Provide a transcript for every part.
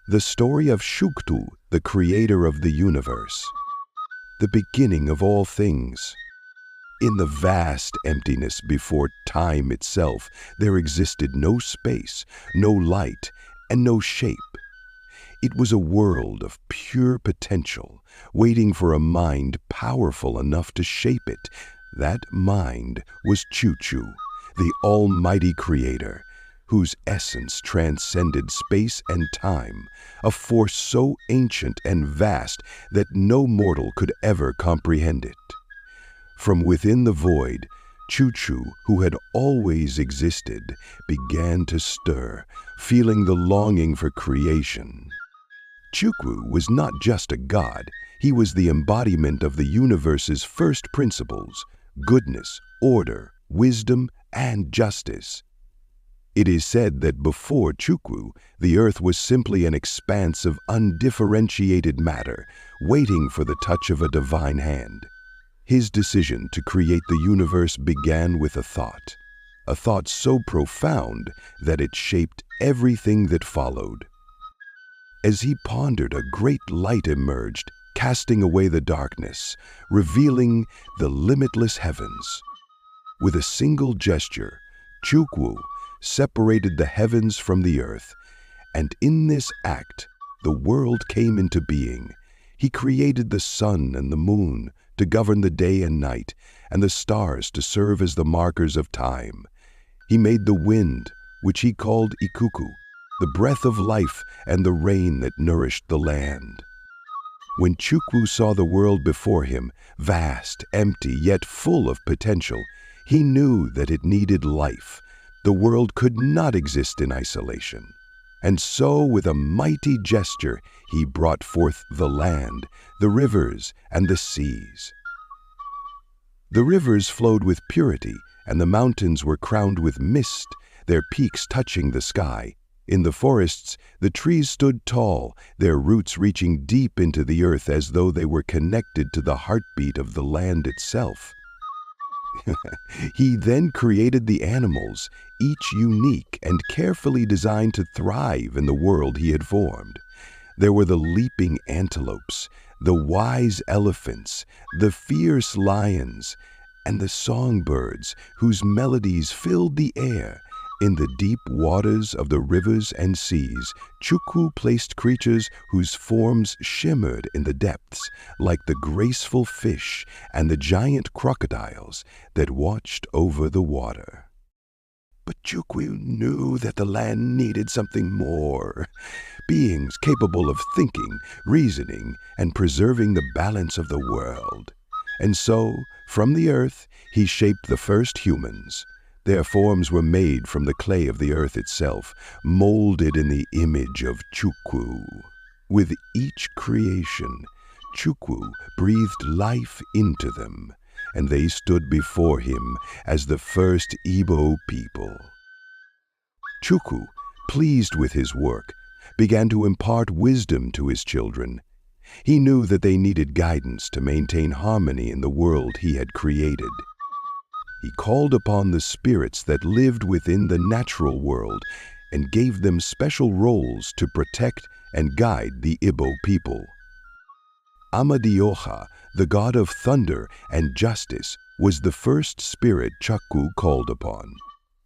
The story of Chukwu, the creator of the universe, the beginning of all things. In the vast emptiness before time itself, there existed no space, no light, and no shape. It was a world of pure potential, waiting for a mind powerful enough to shape it. That mind was Chukwu, the almighty creator, whose essence transcended space and time, a force so ancient and vast that no mortal could ever comprehend it. From within the void, Chukwu, who had always existed, began to stir, feeling the longing for creation. Chukwu was not just a god, he was the embodiment of the universe's first principles: goodness, order, wisdom, and justice. It is said that before Chukwu, the earth was simply an expanse of undifferentiated matter, waiting for the touch of a divine hand. His decision to create the universe began with a thought so profound that it shaped everything that followed. As he pondered, a great light emerged, casting away the darkness, revealing the limitless heavens. With a single gesture, Chukwu separated the heavens from the earth, and in this act, the world came into being. He created the sun and the moon to govern the day and night, and the stars to serve as the markers of time. He made the wind, which he called Ikuku, the breath of life and the rain that nourished the land. When Chukwu saw the world before him, vast, empty, yet full of potential, he knew that it needed life. The world could not exist in isolation. And so, with a mighty gesture, he brought forth the land, the rivers, and the seas. The rivers flowed with purity, and the mountains were crowned with mist, their peaks touching the sky. In the forests, the trees stood tall, their roots reaching deep into the earth as though they were connected to the heartbeat of the land itself. He then created the animals, each unique and carefully designed to thrive in the world he had formed. There were the leaping antelopes, the wise elephants, the fierce lions, and the songbirds whose melodies filled the air. In the deep waters of the rivers and seas, Chukwu placed creatures whose forms shimmered in the depths, like the graceful fish and the giant crocodiles that watched over the water. But Chukwu knew that the land needed something more. Beings capable of thinking, reasoning, and preserving the balance of the world. And so, from the earth, he shaped the first humans. Their forms were made from the clay of the earth itself, molded in the image of Chukwu. With each creation, Chukwu breathed life into them, and they stood before him as the first Igbo people. Chukwu, pleased with his work, began to impart wisdom to his children. He knew that they needed guidance to maintain harmony in the world he had created. He called upon the spirits that lived within the natural world and gave them special roles to protect and guide the Igbo people. Amadioha, the god of thunder and justice, was the first spirit Chukwu called upon.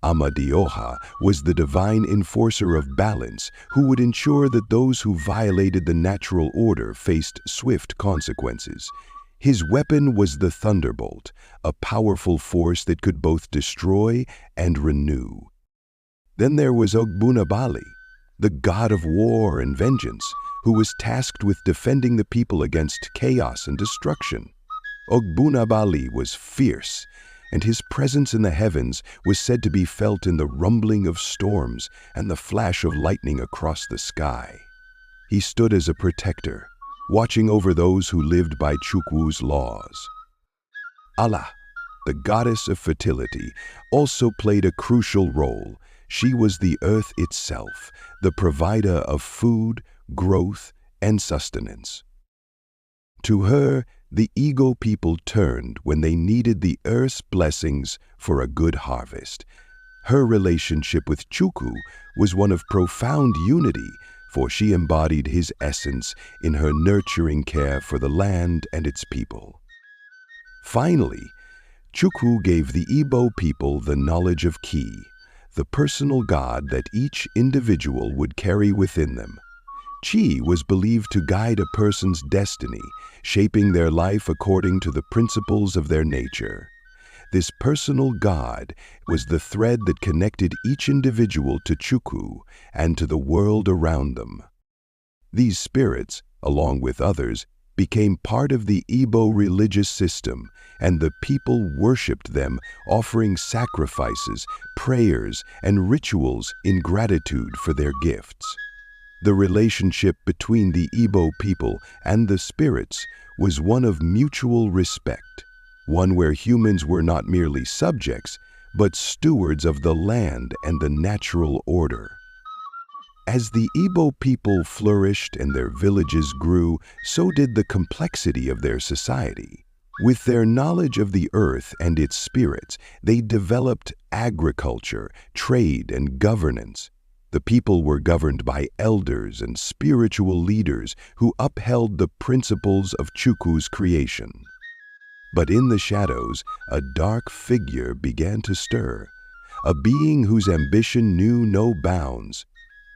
Amadioha was the divine enforcer of balance who would ensure that those who violated the natural order faced swift consequences. His weapon was the thunderbolt, a powerful force that could both destroy and renew. Then there was Ogbunabali, the god of war and vengeance, who was tasked with defending the people against chaos and destruction. Ogbunabali was fierce, and his presence in the heavens was said to be felt in the rumbling of storms and the flash of lightning across the sky. He stood as a protector, watching over those who lived by Chukwu's laws. Allah, the goddess of fertility, also played a crucial role. She was the earth itself, the provider of food, growth, and sustenance. To her, the Igbo people turned when they needed the earth's blessings for a good harvest. Her relationship with Chukwu was one of profound unity, for she embodied his essence in her nurturing care for the land and its people. Finally, Chukwu gave the Igbo people the knowledge of Ki, the personal god that each individual would carry within them. Chi was believed to guide a person's destiny, shaping their life according to the principles of their nature. This personal god was the thread that connected each individual to Chukwu and to the world around them. These spirits, along with others, became part of the Igbo religious system, and the people worshipped them, offering sacrifices, prayers, and rituals in gratitude for their gifts. The relationship between the Igbo people and the spirits was one of mutual respect, one where humans were not merely subjects, but stewards of the land and the natural order. As the Igbo people flourished and their villages grew, so did the complexity of their society. With their knowledge of the earth and its spirits, they developed agriculture, trade, and governance. The people were governed by elders and spiritual leaders who upheld the principles of Chukwu's creation. But in the shadows, a dark figure began to stir, a being whose ambition knew no bounds.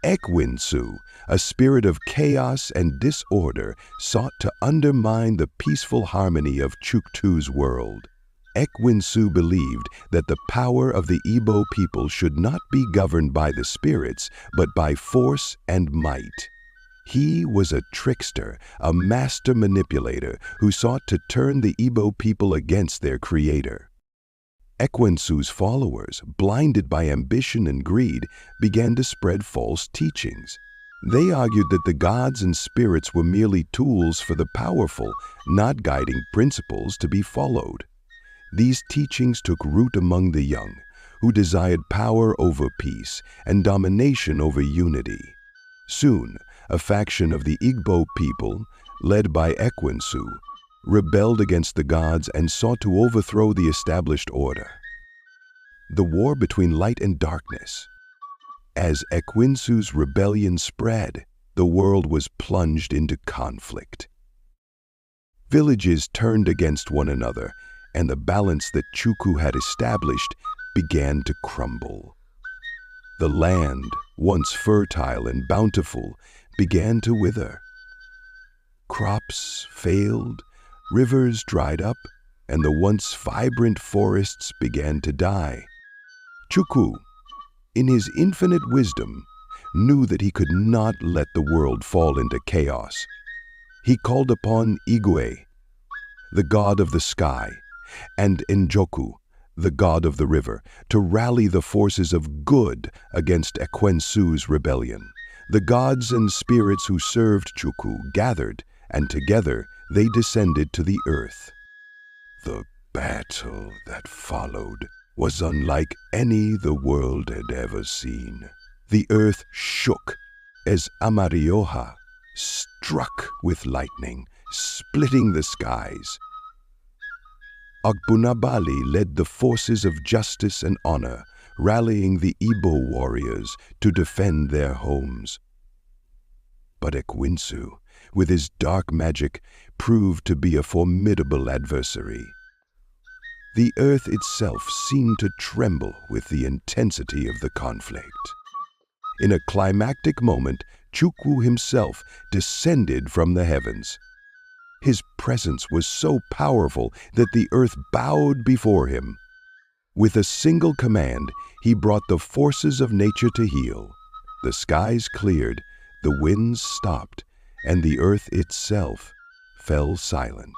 Ekwensu, a spirit of chaos and disorder, sought to undermine the peaceful harmony of Chukwu's world. Ekwensu believed that the power of the Igbo people should not be governed by the spirits, but by force and might. He was a trickster, a master manipulator who sought to turn the Igbo people against their creator. Ekwensu's followers, blinded by ambition and greed, began to spread false teachings. They argued that the gods and spirits were merely tools for the powerful, not guiding principles to be followed. These teachings took root among the young, who desired power over peace and domination over unity. Soon, a faction of the Igbo people, led by Ekwensu, rebelled against the gods and sought to overthrow the established order. The war between light and darkness. As Ekwensu's rebellion spread, the world was plunged into conflict. Villages turned against one another, and the balance that Chukwu had established began to crumble. The land, once fertile and bountiful, began to wither. Crops failed, rivers dried up, and the once vibrant forests began to die. Chukwu, in his infinite wisdom, knew that he could not let the world fall into chaos. He called upon Igwe, the god of the sky, and Njoku, the god of the river, to rally the forces of good against Ekwensu's rebellion. The gods and spirits who served Chukwu gathered, and together they descended to the earth. The battle that followed was unlike any the world had ever seen. The earth shook as Amarioha struck with lightning, splitting the skies. Ogbunabali led the forces of justice and honor, rallying the Igbo warriors to defend their homes. But Ekwensu, with his dark magic, proved to be a formidable adversary. The earth itself seemed to tremble with the intensity of the conflict. In a climactic moment, Chukwu himself descended from the heavens. His presence was so powerful that the earth bowed before him. With a single command, he brought the forces of nature to heel. The skies cleared, the winds stopped, and the earth itself fell silent.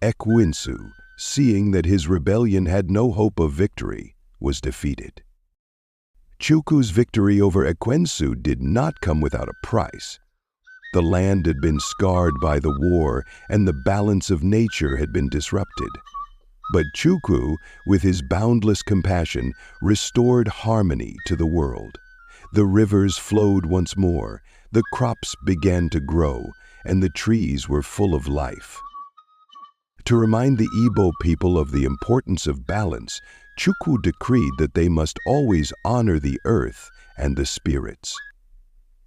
Ekwensu, seeing that his rebellion had no hope of victory, was defeated. Chukwu's victory over Ekwensu did not come without a price. The land had been scarred by the war, and the balance of nature had been disrupted. But Chukwu, with his boundless compassion, restored harmony to the world. The rivers flowed once more, the crops began to grow, and the trees were full of life. To remind the Igbo people of the importance of balance, Chukwu decreed that they must always honor the earth and the spirits.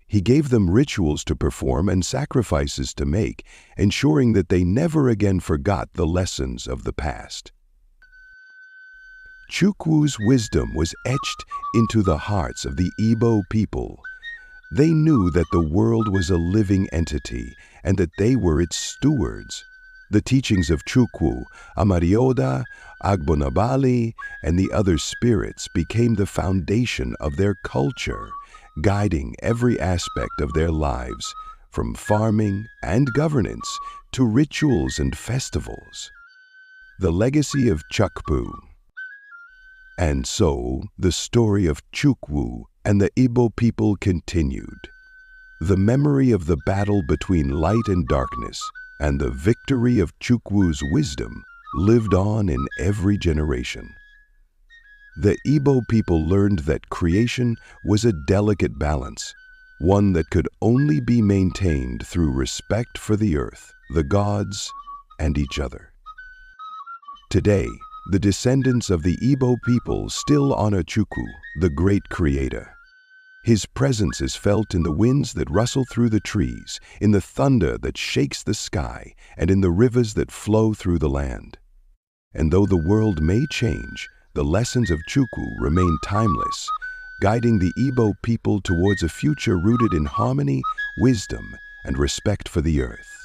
He gave them rituals to perform and sacrifices to make, ensuring that they never again forgot the lessons of the past. Chukwu's wisdom was etched into the hearts of the Igbo people. They knew that the world was a living entity and that they were its stewards. The teachings of Chukwu, Amarioda, Agbonabali, and the other spirits became the foundation of their culture, guiding every aspect of their lives, from farming and governance to rituals and festivals. The legacy of Chukwu. And so, the story of Chukwu and the Igbo people continued. The memory of the battle between light and darkness and the victory of Chukwu's wisdom lived on in every generation. The Igbo people learned that creation was a delicate balance, one that could only be maintained through respect for the earth, the gods, and each other. Today, the descendants of the Igbo people still honor Chukwu, the great creator. His presence is felt in the winds that rustle through the trees, in the thunder that shakes the sky, and in the rivers that flow through the land. And though the world may change, the lessons of Chukwu remain timeless, guiding the Igbo people towards a future rooted in harmony, wisdom, and respect for the earth.